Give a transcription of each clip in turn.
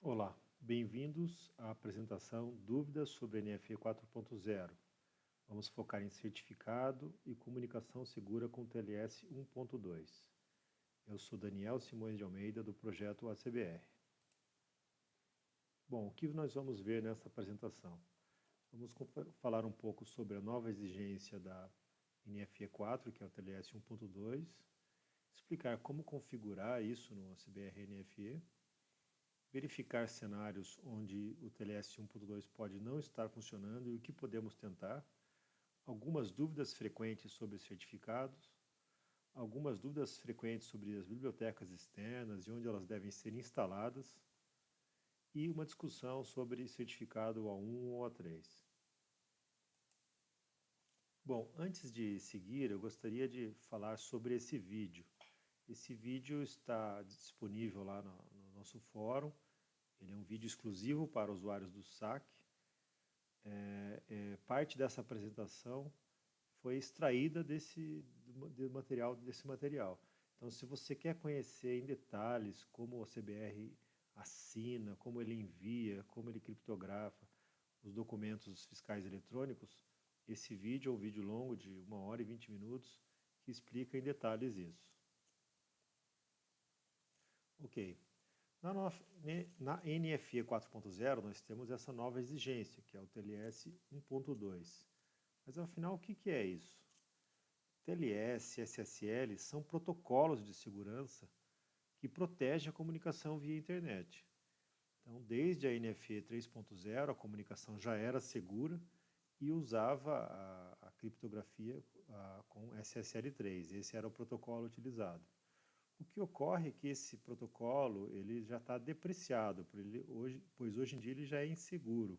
Olá, bem-vindos à apresentação Dúvidas sobre NFE 4.0. Vamos focar em certificado e comunicação segura com TLS 1.2. Eu sou Daniel Simões de Almeida, do projeto ACBR. Bom, o que nós vamos ver nessa apresentação? Vamos falar um pouco sobre a nova exigência da NFE 4, que é o TLS 1.2, explicar como configurar isso no ACBR NFE, verificar cenários onde o TLS 1.2 pode não estar funcionando e o que podemos tentar, algumas dúvidas frequentes sobre certificados, algumas dúvidas frequentes sobre as bibliotecas externas e onde elas devem ser instaladas, e uma discussão sobre certificado A1 ou A3. Bom, antes de seguir, eu gostaria de falar sobre esse vídeo. Esse vídeo está disponível lá no nosso fórum. Ele é um vídeo exclusivo para usuários do SAC. Parte dessa apresentação foi extraída desse material. Então, se você quer conhecer em detalhes como o CBR assina, como ele envia, como ele criptografa os documentos fiscais eletrônicos, esse vídeo é um vídeo longo de 1 hora e 20 minutos que explica em detalhes isso. Ok. Na NFE 4.0 nós temos essa nova exigência, que é o TLS 1.2. Mas afinal, o que é isso? TLS e SSL são protocolos de segurança que protegem a comunicação via internet. Então, desde a NFE 3.0, a comunicação já era segura e usava a criptografia com SSL3. Esse era o protocolo utilizado. O que ocorre é que esse protocolo ele já está depreciado, pois hoje em dia ele já é inseguro.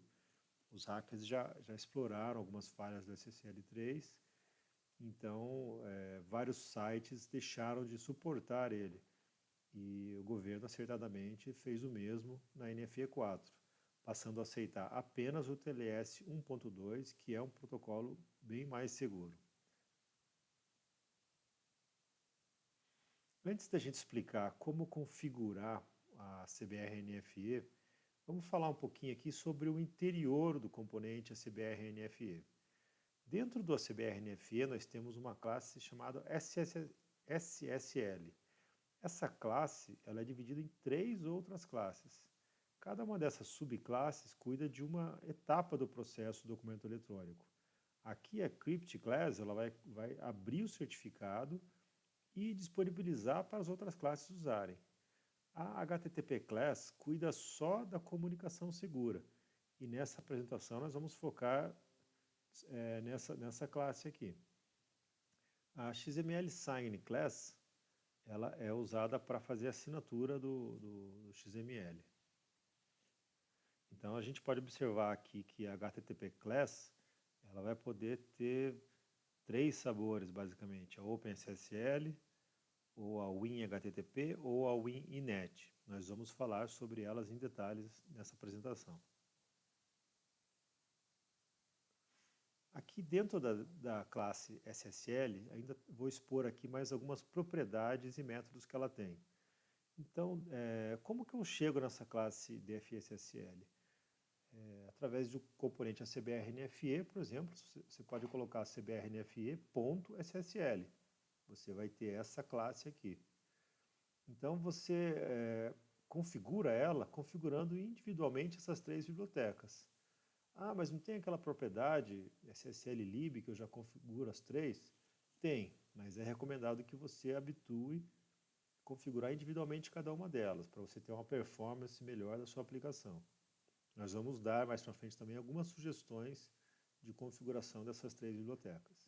Os hackers já exploraram algumas falhas do SSL3, então vários sites deixaram de suportar ele. E o governo acertadamente fez o mesmo na NFE 4, passando a aceitar apenas o TLS 1.2, que é um protocolo bem mais seguro. Antes da gente explicar como configurar a CBR-NFE, vamos falar um pouquinho aqui sobre o interior do componente ACBR-NFE. Dentro do ACBR-NFE nós temos uma classe chamada SSL. Essa classe ela é dividida em 3 outras classes. Cada uma dessas subclasses cuida de uma etapa do processo do documento eletrônico. Aqui a Crypt Class ela vai abrir o certificado e disponibilizar para as outras classes usarem. A HTTP Class cuida só da comunicação segura. E nessa apresentação nós vamos focar nessa classe aqui. A XML Sign Class ela é usada para fazer a assinatura do XML. Então a gente pode observar aqui que a HTTP Class ela vai poder ter 3 sabores basicamente, a OpenSSL, ou a WinHTTP ou a WinInet. Nós vamos falar sobre elas em detalhes nessa apresentação. Aqui dentro da classe SSL, ainda vou expor aqui mais algumas propriedades e métodos que ela tem. Então, como que eu chego nessa classe DFSSL? Através do componente ACBR-NFE, por exemplo, você pode colocar CBR-NFE.SSL. Você vai ter essa classe aqui. Então você configura ela configurando individualmente essas 3 bibliotecas. Ah, mas não tem aquela propriedade SSL lib que eu já configuro as 3? Tem, mas é recomendado que você habitue a configurar individualmente cada uma delas, para você ter uma performance melhor da sua aplicação. Nós vamos dar mais para frente também algumas sugestões de configuração dessas 3 bibliotecas.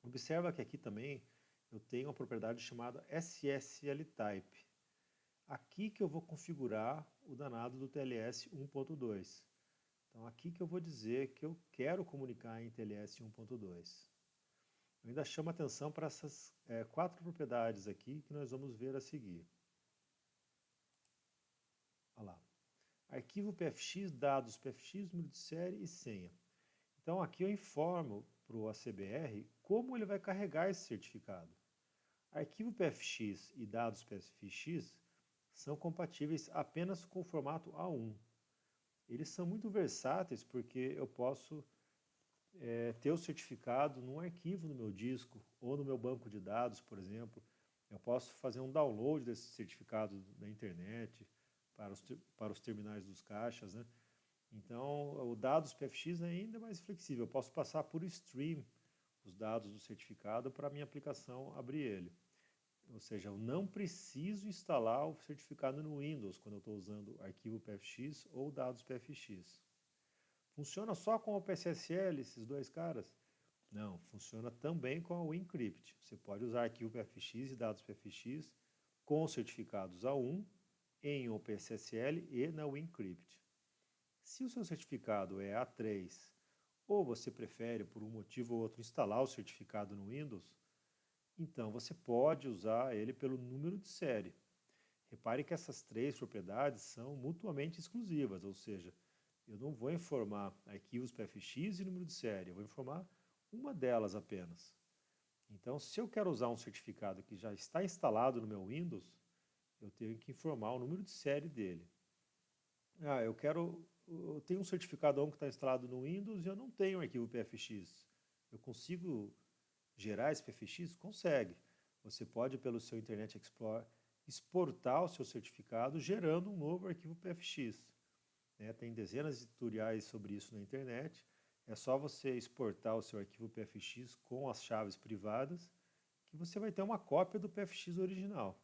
Observa que aqui também eu tenho uma propriedade chamada SSL Type. Aqui que eu vou configurar o danado do TLS 1.2. Então aqui que eu vou dizer que eu quero comunicar em TLS 1.2. Eu ainda chamo a atenção para essas 4 propriedades aqui que nós vamos ver a seguir. Olha lá. Arquivo PFX, dados PFX, número de série e senha. Então aqui eu informo para o ACBR como ele vai carregar esse certificado. Arquivo PFX e dados PFX são compatíveis apenas com o formato A1. Eles são muito versáteis porque eu posso ter o certificado num arquivo no meu disco ou no meu banco de dados, por exemplo. Eu posso fazer um download desse certificado da internet para os terminais dos caixas, né? Então, o dados PFX é ainda mais flexível. Eu posso passar por stream os dados do certificado para a minha aplicação abrir ele. Ou seja, eu não preciso instalar o certificado no Windows quando eu estou usando arquivo PFX ou dados PFX. Funciona só com o OpenSSL, esses dois caras? Não, funciona também com o WinCrypt. Você pode usar arquivo PFX e dados PFX com certificados A1 em OpenSSL e na WinCrypt. Se o seu certificado é A3 ou você prefere, por um motivo ou outro, instalar o certificado no Windows, então você pode usar ele pelo número de série. Repare que essas três propriedades são mutuamente exclusivas, ou seja, eu não vou informar arquivos PFX e número de série, eu vou informar uma delas apenas. Então, se eu quero usar um certificado que já está instalado no meu Windows, eu tenho que informar o número de série dele. Eu tenho um certificado que está instalado no Windows e eu não tenho arquivo PFX. Eu consigo gerar esse PFX? Consegue. Você pode, pelo seu Internet Explorer, exportar o seu certificado gerando um novo arquivo PFX. Tem dezenas de tutoriais sobre isso na internet. É só você exportar o seu arquivo PFX com as chaves privadas que você vai ter uma cópia do PFX original.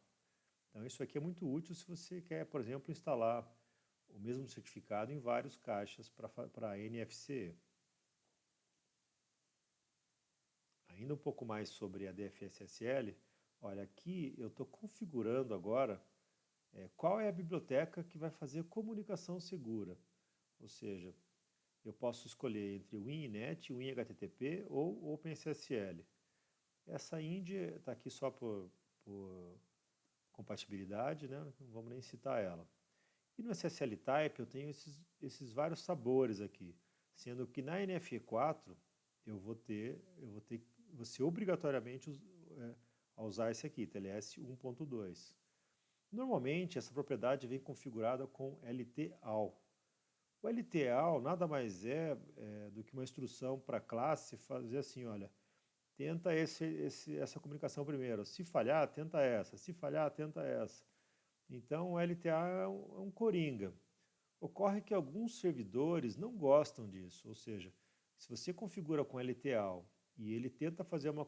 Então isso aqui é muito útil se você quer, por exemplo, instalar o mesmo certificado em vários caixas para NFC. Ainda um pouco mais sobre a DFSSL, olha, aqui eu estou configurando agora qual é a biblioteca que vai fazer comunicação segura. Ou seja, eu posso escolher entre o WinInet, o WinHTTP ou o OpenSSL. Essa IND está aqui só por compatibilidade, né? Não vamos nem citar ela. E no SSL Type eu tenho esses vários sabores aqui, sendo que na NFE4 vou ser obrigatoriamente a usar esse aqui, TLS 1.2. Normalmente essa propriedade vem configurada com LTAL. O LTAL nada mais é do que uma instrução para a classe fazer assim, olha, tenta essa comunicação primeiro, se falhar, tenta essa, se falhar, tenta essa. Então o LTA é um coringa. Ocorre que alguns servidores não gostam disso, ou seja, se você configura com LTAL e ele tenta fazer uma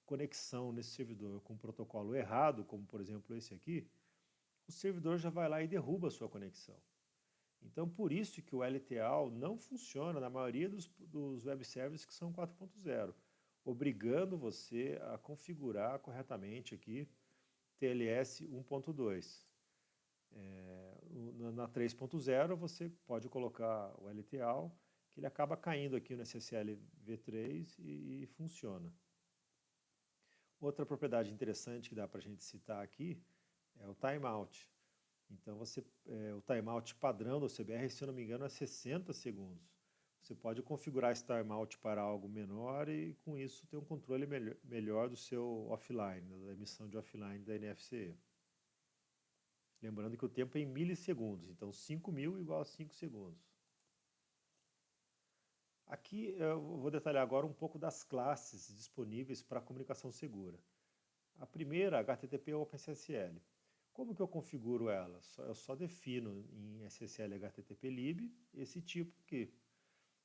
conexão nesse servidor com um protocolo errado, como por exemplo esse aqui, o servidor já vai lá e derruba a sua conexão. Então por isso que o LTAL não funciona na maioria dos web services que são 4.0, obrigando você a configurar corretamente aqui TLS 1.2. Na 3.0 você pode colocar o LTAL, que ele acaba caindo aqui no SSL v3 e funciona. Outra propriedade interessante que dá para a gente citar aqui é o timeout. Então o timeout padrão do CBR, se eu não me engano, é 60 segundos. Você pode configurar esse timeout para algo menor e com isso ter um controle melhor do seu offline, da emissão de offline da NFC. Lembrando que o tempo é em milissegundos, então 5.000 igual a 5 segundos. Aqui eu vou detalhar agora um pouco das classes disponíveis para comunicação segura. A primeira, HTTP OpenSSL. Como que eu configuro ela? Eu só defino em SSL HTTP lib esse tipo aqui.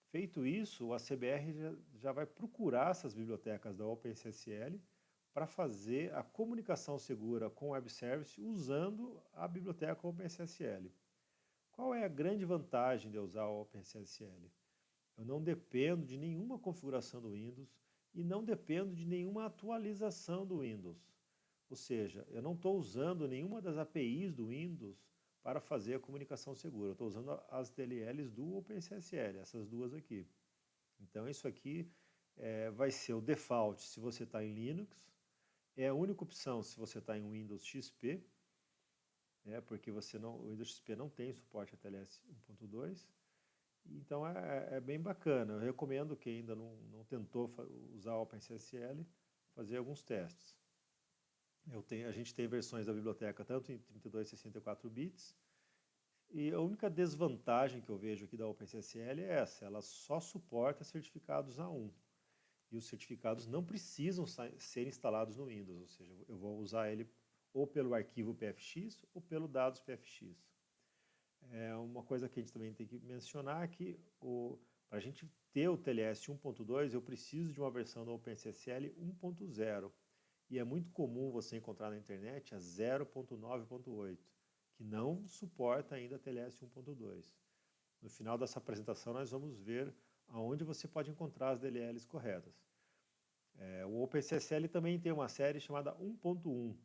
Feito isso, o ACBR já vai procurar essas bibliotecas da OpenSSL para fazer a comunicação segura com o web service usando a biblioteca OpenSSL. Qual é a grande vantagem de usar o OpenSSL? Eu não dependo de nenhuma configuração do Windows e não dependo de nenhuma atualização do Windows. Ou seja, eu não estou usando nenhuma das APIs do Windows para fazer a comunicação segura. Eu estou usando as DLLs do OpenSSL, essas duas aqui. Então isso aqui vai ser o default se você está em Linux, é a única opção se você está em Windows XP, porque o Windows XP não tem suporte a TLS 1.2. Então é bem bacana. Eu recomendo que ainda não tentou usar o OpenSSL, fazer alguns testes. A gente tem versões da biblioteca tanto em 32 e 64 bits, e a única desvantagem que eu vejo aqui da OpenSSL é essa, ela só suporta certificados A1. E os certificados não precisam ser instalados no Windows, ou seja, eu vou usar ele ou pelo arquivo PFX ou pelo dados PFX. Uma coisa que a gente também tem que mencionar é que para a gente ter o TLS 1.2, eu preciso de uma versão do OpenSSL 1.0. E é muito comum você encontrar na internet a 0.9.8, que não suporta ainda a TLS 1.2. No final dessa apresentação nós vamos ver aonde você pode encontrar as DLLs corretas. O OpenSSL também tem uma série chamada 1.1,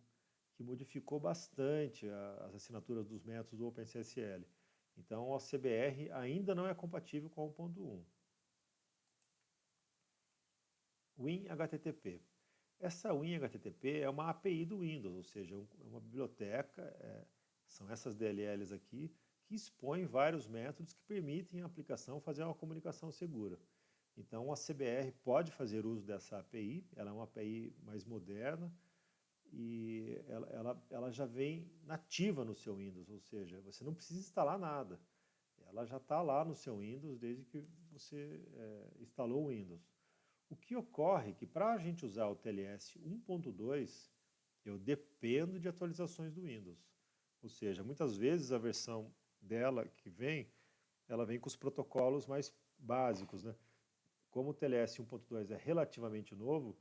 que modificou bastante as assinaturas dos métodos do OpenSSL. Então, o CBR ainda não é compatível com o 1.1. WinHTTP. Essa WinHTTP é uma API do Windows, ou seja, é uma biblioteca, são essas DLLs aqui, que expõem vários métodos que permitem a aplicação fazer uma comunicação segura. Então, a CBR pode fazer uso dessa API, ela é uma API mais moderna, e ela já vem nativa no seu Windows, ou seja, você não precisa instalar nada. Ela já está lá no seu Windows desde que você instalou o Windows. O que ocorre é que para a gente usar o TLS 1.2, eu dependo de atualizações do Windows. Ou seja, muitas vezes a versão dela que vem, ela vem com os protocolos mais básicos, né? Como o TLS 1.2 é relativamente novo,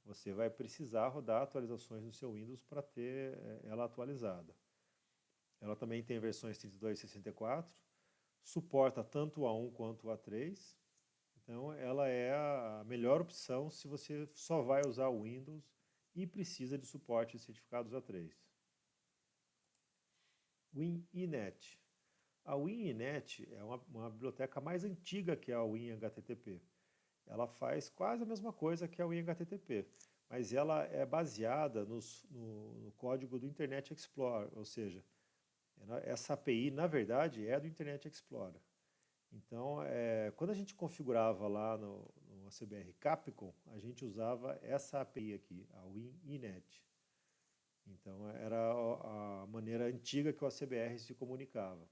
você vai precisar rodar atualizações no seu Windows para ter ela atualizada. Ela também tem versões 32 e 64, suporta tanto o A1 quanto o A3, então ela é a melhor opção se você só vai usar o Windows e precisa de suporte de certificados A3. WinINet. A WinINet é uma biblioteca mais antiga que a WinHTTP. Ela faz quase a mesma coisa que a WinHTTP, mas ela é baseada no código do Internet Explorer, ou seja, essa API, na verdade, é do Internet Explorer. Então, quando a gente configurava lá no ACBR Capcom, a gente usava essa API aqui, a WinINet. Então, era a maneira antiga que o ACBR se comunicava.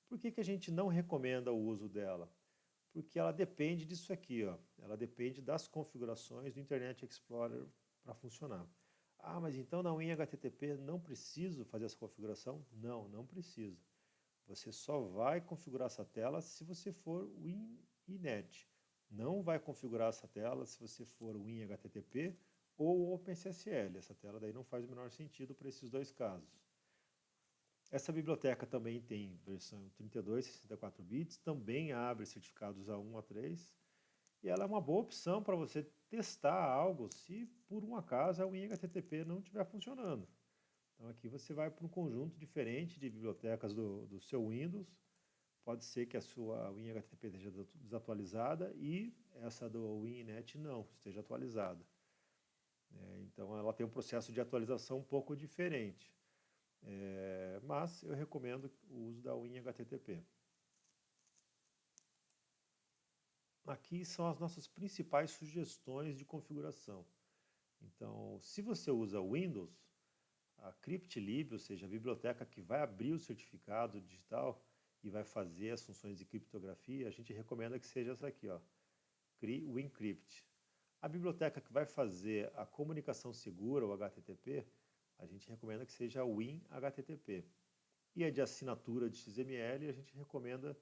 Por que a gente não recomenda o uso dela? Porque ela depende disso aqui, ó. Ela depende das configurações do Internet Explorer para funcionar. Ah, mas então na WinHTTP não preciso fazer essa configuração? Não, não precisa. Você só vai configurar essa tela se você for WinINet. Não vai configurar essa tela se você for WinHTTP ou OpenSSL. Essa tela daí não faz o menor sentido para esses dois casos. Essa biblioteca também tem versão 32 e 64 bits, também abre certificados A1 a 3, e ela é uma boa opção para você testar algo se por um acaso a WinHTTP não estiver funcionando. Então aqui você vai para um conjunto diferente de bibliotecas do seu Windows, pode ser que a sua WinHTTP esteja desatualizada e essa do WinNet não, esteja atualizada. Então ela tem um processo de atualização um pouco diferente. Mas eu recomendo o uso da WinHTTP. Aqui são as nossas principais sugestões de configuração. Então, se você usa Windows, a CryptLib, ou seja, a biblioteca que vai abrir o certificado digital e vai fazer as funções de criptografia, a gente recomenda que seja essa aqui, ó, WinCrypt. A biblioteca que vai fazer a comunicação segura, o HTTP, a gente recomenda que seja a WinHTTP. E a de assinatura de XML, a gente recomenda,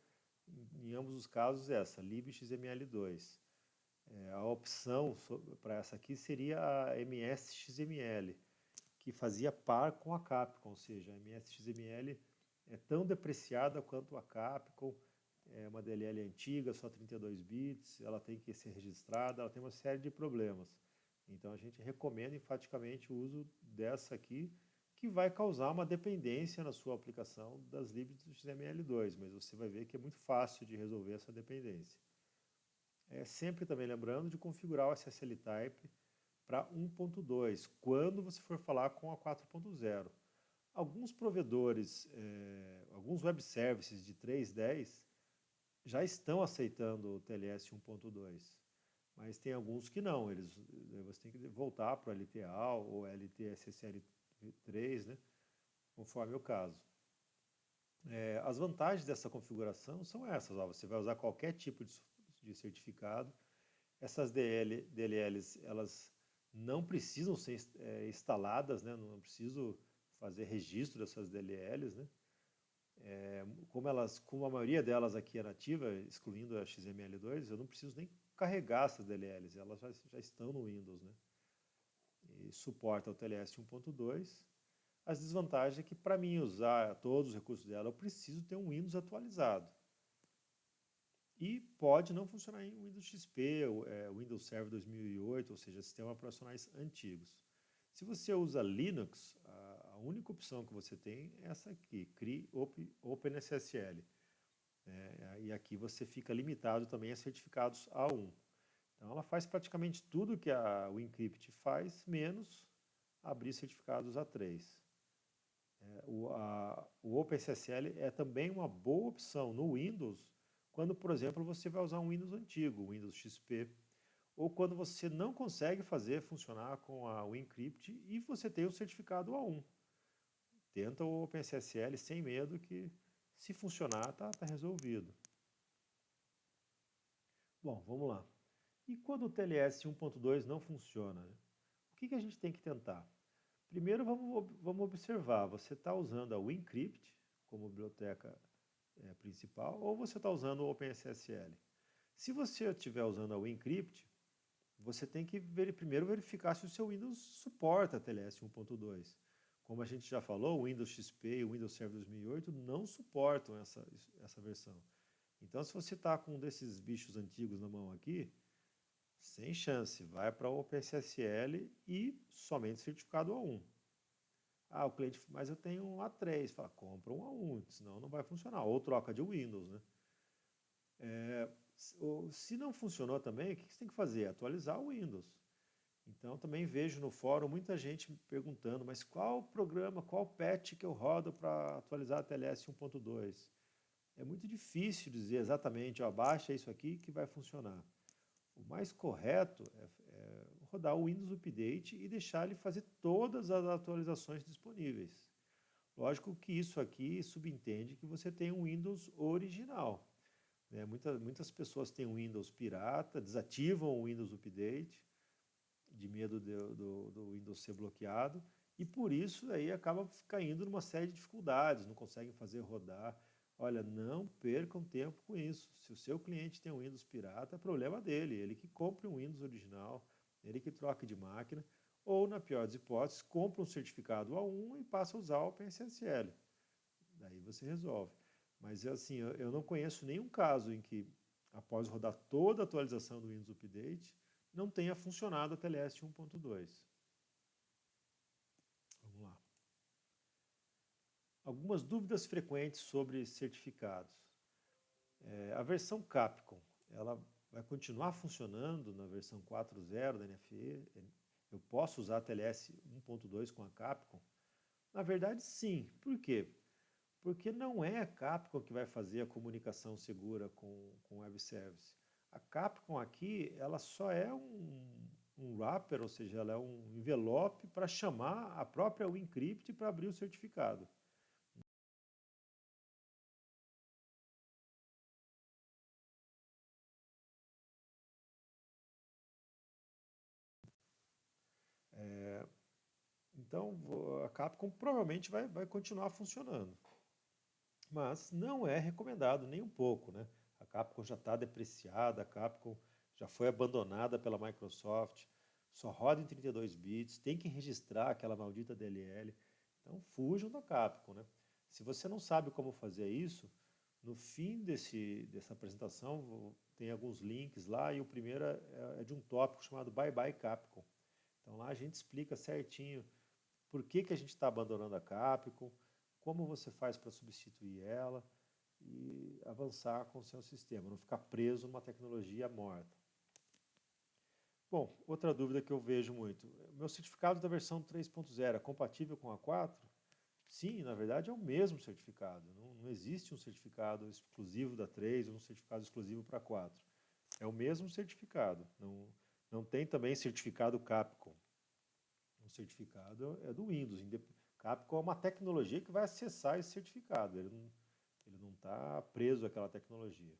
em ambos os casos, essa, libxml2. A opção para essa aqui seria a MSXML, que fazia par com a Capcom, ou seja, a MSXML é tão depreciada quanto a Capcom, é uma DLL antiga, só 32 bits, ela tem que ser registrada, ela tem uma série de problemas. Então a gente recomenda enfaticamente o uso dessa aqui, que vai causar uma dependência na sua aplicação das libs do XML2, mas você vai ver que é muito fácil de resolver essa dependência. Sempre também lembrando de configurar o SSL Type para 1.2, quando você for falar com a 4.0. Alguns provedores, alguns web services de 3.10 já estão aceitando o TLS 1.2, mas tem alguns que não, você tem que voltar para o LTA ou LTSSL 3, né? Conforme o caso. As vantagens dessa configuração são essas. Ó, você vai usar qualquer tipo de certificado. Essas DLLs, elas não precisam ser instaladas, né? Não preciso fazer registro dessas DLLs, né? Como a maioria delas aqui é nativa, excluindo a XML2, eu não preciso nem carregar essas DLLs, elas já estão no Windows, né? E suporta o TLS 1.2. As desvantagens é que para mim usar todos os recursos dela, eu preciso ter um Windows atualizado. E pode não funcionar em Windows XP, Windows Server 2008, ou seja, sistemas operacionais antigos. Se você usa Linux, a única opção que você tem é essa aqui, CRI OpenSSL. E aqui você fica limitado também a certificados A1. Então ela faz praticamente tudo que a WinCrypt faz, menos abrir certificados A3. O OpenSSL é também uma boa opção no Windows, quando, por exemplo, você vai usar um Windows antigo, Windows XP, ou quando você não consegue fazer funcionar com a WinCrypt e você tem o certificado A1. Tenta o OpenSSL sem medo que, se funcionar, tá resolvido. Bom, vamos lá. E quando o TLS 1.2 não funciona, né? O que a gente tem que tentar? Primeiro, vamos observar, você está usando a WinCrypt como biblioteca principal ou você está usando o OpenSSL? Se você estiver usando a WinCrypt, você tem que primeiro verificar se o seu Windows suporta TLS 1.2. Como a gente já falou, o Windows XP e o Windows Server 2008 não suportam essa versão. Então, se você está com um desses bichos antigos na mão aqui, sem chance, vai para o OpenSSL e somente certificado A1. O cliente, mas eu tenho um A3, fala, compra um A1, senão não vai funcionar, ou troca de Windows, né? Se não funcionou também, o que você tem que fazer? Atualizar o Windows. Então também vejo no fórum muita gente perguntando, mas qual programa, qual patch que eu rodo para atualizar a TLS 1.2? É muito difícil dizer exatamente, baixa isso aqui que vai funcionar. O mais correto é rodar o Windows Update e deixar ele fazer todas as atualizações disponíveis. Lógico que isso aqui subentende que você tem um Windows original. Né? Muitas pessoas têm um Windows pirata, desativam o Windows Update, de medo do Windows ser bloqueado, e por isso aí acaba caindo numa série de dificuldades, não conseguem fazer rodar. Olha, não percam tempo com isso. Se o seu cliente tem um Windows pirata, é problema dele, ele que compre um Windows original, ele que troque de máquina, ou, na pior das hipóteses, compra um certificado A1 e passa a usar o OpenSSL. Daí você resolve. Mas assim, eu não conheço nenhum caso em que, após rodar toda a atualização do Windows Update, não tenha funcionado a TLS 1.2. Vamos lá. Algumas dúvidas frequentes sobre certificados. A versão Capcom, ela vai continuar funcionando na versão 4.0 da NFE? Eu posso usar a TLS 1.2 com a Capcom? Na verdade, sim. Por quê? Porque não é a Capcom que vai fazer a comunicação segura com o Web Service. A Capcom aqui, ela só é um wrapper, ou seja, ela é um envelope para chamar a própria WinCrypt para abrir o certificado. Então, a Capcom provavelmente vai continuar funcionando. Mas não é recomendado nem um pouco, né? A Capcom já está depreciada, a Capcom já foi abandonada pela Microsoft, só roda em 32 bits, tem que registrar aquela maldita DLL. Então fujam da Capcom, né? Se você não sabe como fazer isso, no fim dessa apresentação tem alguns links lá e o primeiro é de um tópico chamado Bye Bye Capcom. Então lá a gente explica certinho por que a gente está abandonando a Capcom, como você faz para substituir ela e avançar com o seu sistema, não ficar preso numa tecnologia morta. Bom, outra dúvida que eu vejo muito, meu certificado da versão 3.0 é compatível com a 4? Sim, na verdade é o mesmo certificado, não existe um certificado exclusivo da 3 ou um certificado exclusivo para a 4. É o mesmo certificado, não tem também certificado Capcom. O certificado é do Windows, Capcom é uma tecnologia que vai acessar esse certificado, ele não está preso àquela tecnologia.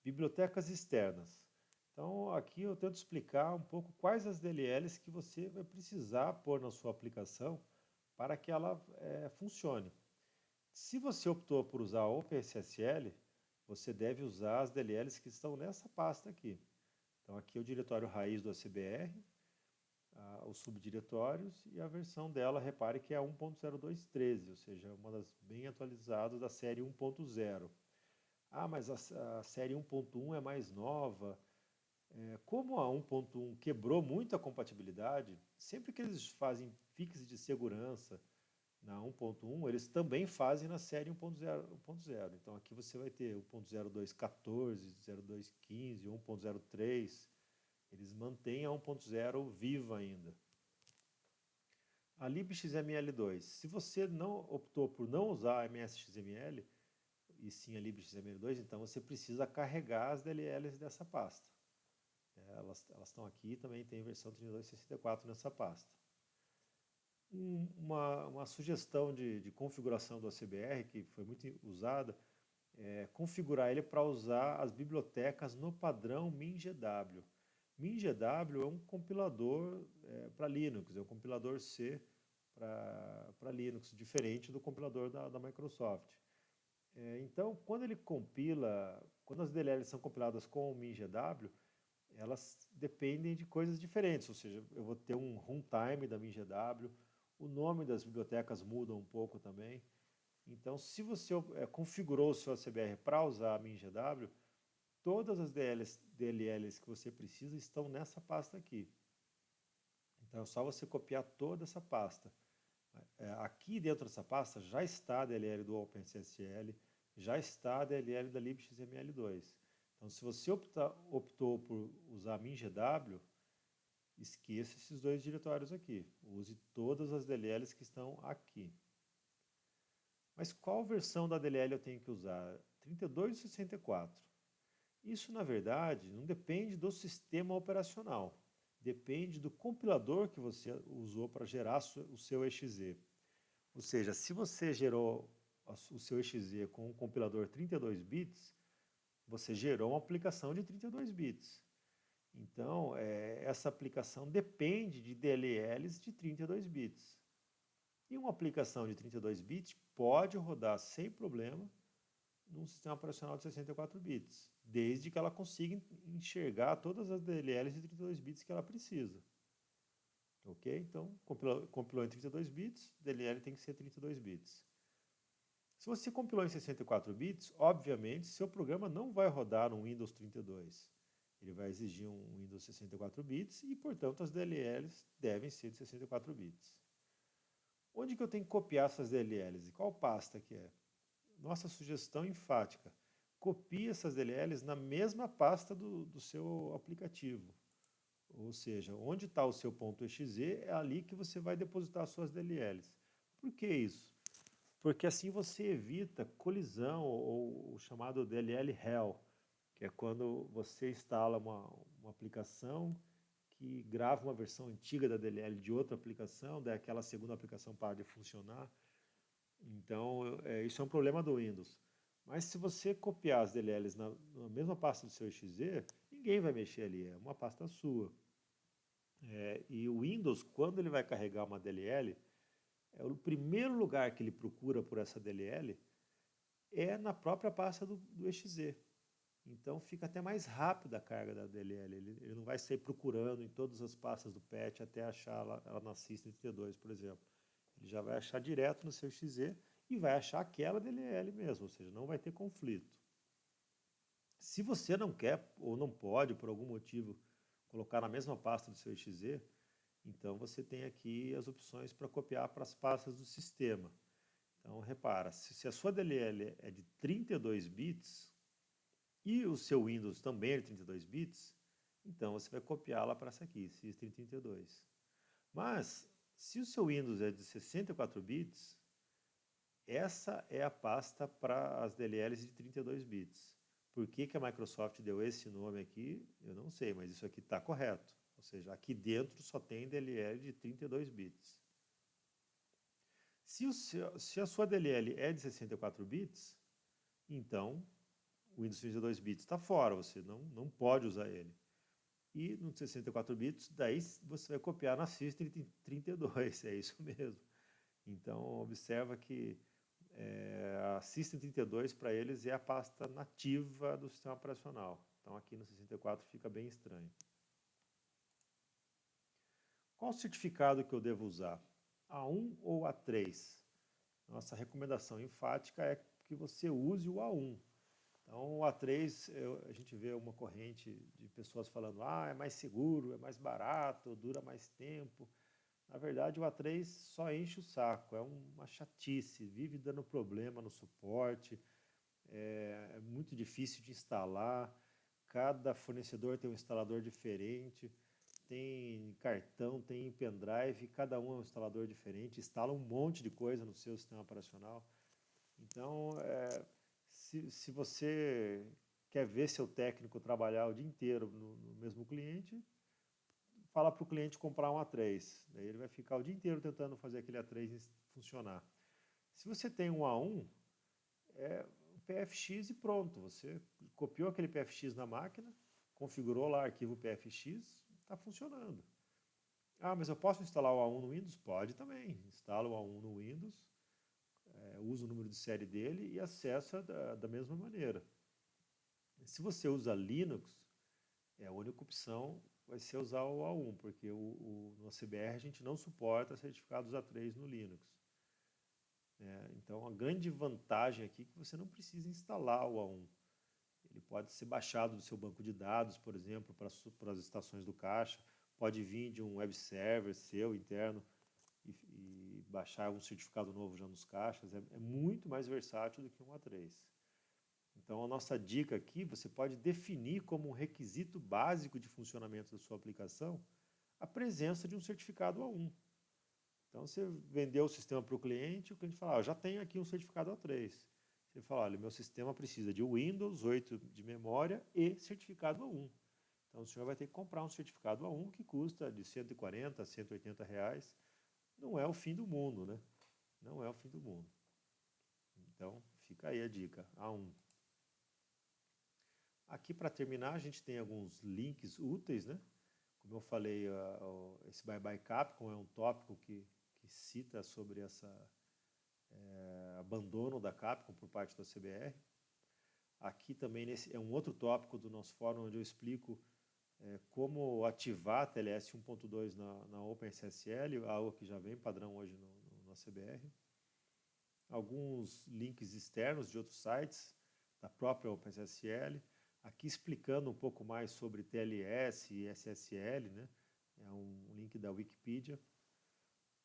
Bibliotecas externas. Então, aqui eu tento explicar um pouco quais as DLLs que você vai precisar pôr na sua aplicação para que ela funcione. Se você optou por usar a OpenSSL, você deve usar as DLLs que estão nessa pasta aqui. Então, aqui é o diretório raiz do ACBR, os subdiretórios e a versão dela, repare que é a 1.0213, ou seja, uma das bem atualizadas da série 1.0. Ah, mas a série 1.1 é mais nova. Como a 1.1 quebrou muito a compatibilidade, sempre que eles fazem fixes de segurança na 1.1, eles também fazem na série 1.0. Então aqui você vai ter 1.0214, 0215, 1.03. Eles mantêm a 1.0 viva ainda. A libxml2. Se você não optou por não usar a MSXML, e sim a libxml2, então você precisa carregar as DLLs dessa pasta. Elas estão aqui, também tem versão 3264 nessa pasta. Uma sugestão de configuração do ACBR, que foi muito usada, é configurar ele para usar as bibliotecas no padrão MinGW. MinGW é um compilador para Linux, é um compilador C para Linux, diferente do compilador da Microsoft. Então, quando ele compila, quando as DLLs são compiladas com o MinGW, elas dependem de coisas diferentes, ou seja, eu vou ter um runtime da MinGW, o nome das bibliotecas muda um pouco também. Então, se você configurou o seu ACBR para usar a MinGW, todas as DLLs que você precisa estão nessa pasta aqui. Então, é só você copiar toda essa pasta. Aqui dentro dessa pasta já está a DLL do OpenSSL, já está a DLL da libxml2. Então, se você optou por usar MinGW, esqueça esses dois diretórios aqui. Use todas as DLLs que estão aqui. Mas qual versão da DLL eu tenho que usar? 32 ou 64? Isso, na verdade, não depende do sistema operacional. Depende do compilador que você usou para gerar o seu exe. Ou seja, se você gerou o seu exe com um compilador 32 bits, você gerou uma aplicação de 32 bits. Então, essa aplicação depende de DLLs de 32 bits. E uma aplicação de 32 bits pode rodar sem problema num sistema operacional de 64 bits, desde que ela consiga enxergar todas as DLLs de 32 bits que ela precisa. Ok? Então, compilou em 32 bits, DLL tem que ser 32 bits. Se você compilou em 64 bits, obviamente, seu programa não vai rodar no Windows 32. Ele vai exigir um Windows 64 bits e, portanto, as DLLs devem ser de 64 bits. Onde que eu tenho que copiar essas DLLs? E qual pasta que é? Nossa sugestão enfática. Copie essas DLLs na mesma pasta do seu aplicativo. Ou seja, onde está o seu .exe, é ali que você vai depositar as suas DLLs. Por que isso? Porque assim você evita colisão ou o chamado DLL hell, que é quando você instala uma aplicação que grava uma versão antiga da DLL de outra aplicação, daí aquela segunda aplicação para de funcionar. Então, isso é um problema do Windows. Mas se você copiar as DLLs na mesma pasta do seu exe, ninguém vai mexer ali, é uma pasta sua. E o Windows, quando ele vai carregar uma DLL, o primeiro lugar que ele procura por essa DLL é na própria pasta do exe. Então fica até mais rápida a carga da DLL. Ele não vai sair procurando em todas as pastas do patch até achar ela na System 32, por exemplo. Ele já vai achar direto no seu exe e vai achar aquela DLL mesmo, ou seja, não vai ter conflito. Se você não quer ou não pode, por algum motivo, colocar na mesma pasta do seu exe, então você tem aqui as opções para copiar para as pastas do sistema. Então repara, se a sua DLL é de 32 bits e o seu Windows também é de 32 bits, então você vai copiá-la para essa aqui, System32. Mas se o seu Windows é de 64 bits, essa é a pasta para as DLLs de 32 bits. Por que a Microsoft deu esse nome aqui, eu não sei, mas isso aqui está correto. Ou seja, aqui dentro só tem DLL de 32 bits. Se a sua DLL é de 64 bits, então o Windows 32 bits está fora, você não pode usar ele. E no 64 bits, daí você vai copiar na System32, é isso mesmo. Então, observa que a System32 para eles é a pasta nativa do sistema operacional. Então, aqui no 64 fica bem estranho. Qual certificado que eu devo usar? A1 ou A3? Nossa recomendação enfática é que você use o A1. Então, o A3, a gente vê uma corrente de pessoas falando, é mais seguro, é mais barato, dura mais tempo. Na verdade, o A3 só enche o saco, é uma chatice, vive dando problema no suporte, é muito difícil de instalar, cada fornecedor tem um instalador diferente, tem cartão, tem pendrive, cada um é um instalador diferente, instala um monte de coisa no seu sistema operacional. Então, se você quer ver seu técnico trabalhar o dia inteiro no mesmo cliente, fala para o cliente comprar um A3. Daí ele vai ficar o dia inteiro tentando fazer aquele A3 funcionar. Se você tem um A1, é o PFX e pronto. Você copiou aquele PFX na máquina, configurou lá o arquivo PFX, está funcionando. Mas eu posso instalar o A1 no Windows? Pode também. Instala o A1 no Windows, usa o número de série dele e acessa da mesma maneira. Se você usa Linux, a única opção vai ser usar o A1, porque no CBR a gente não suporta certificados A3 no Linux. Então a grande vantagem aqui é que você não precisa instalar o A1. Ele pode ser baixado do seu banco de dados, por exemplo, para as estações do caixa, pode vir de um web server seu interno e baixar um certificado novo já nos caixas, é muito mais versátil do que um A3. Então, a nossa dica aqui, você pode definir como um requisito básico de funcionamento da sua aplicação a presença de um certificado A1. Então, você vendeu o sistema para o cliente fala, já tenho aqui um certificado A3. Você fala, olha, meu sistema precisa de Windows 8 de memória e certificado A1. Então, o senhor vai ter que comprar um certificado A1 que custa de 140 a 180 reais. Não é o fim do mundo, né? Não é o fim do mundo. Então, fica aí a dica, A1. Aqui, para terminar, a gente tem alguns links úteis, né? Como eu falei, esse Bye Bye Capcom é um tópico que cita sobre esse abandono da Capcom por parte da CBR. Aqui também é um outro tópico do nosso fórum, onde eu explico como ativar a TLS 1.2 na OpenSSL, algo que já vem padrão hoje na CBR. Alguns links externos de outros sites, da própria OpenSSL. Aqui explicando um pouco mais sobre TLS e SSL, né? É um link da Wikipedia.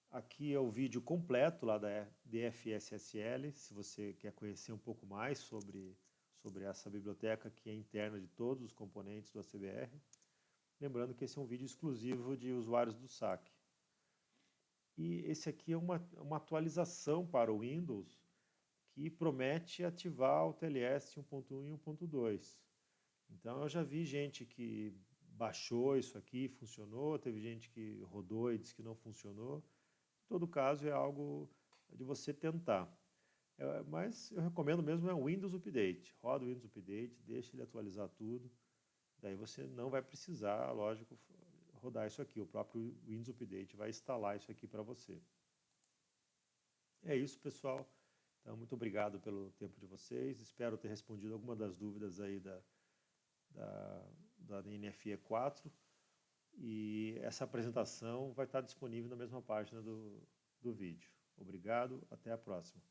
Aqui é o vídeo completo lá da DFSSL, se você quer conhecer um pouco mais sobre essa biblioteca que é interna de todos os componentes do ACBR. Lembrando que esse é um vídeo exclusivo de usuários do SAC. E esse aqui é uma atualização para o Windows que promete ativar o TLS 1.1 e 1.2. Então eu já vi gente que baixou isso aqui, funcionou, teve gente que rodou e disse que não funcionou. Em todo caso, é algo de você tentar. Mas eu recomendo mesmo o Windows Update. Roda o Windows Update, deixa ele atualizar tudo. Daí você não vai precisar, lógico, rodar isso aqui. O próprio Windows Update vai instalar isso aqui para você. É isso, pessoal. Então, muito obrigado pelo tempo de vocês. Espero ter respondido alguma das dúvidas aí da NFE 4. E essa apresentação vai estar disponível na mesma página do vídeo. Obrigado, até a próxima.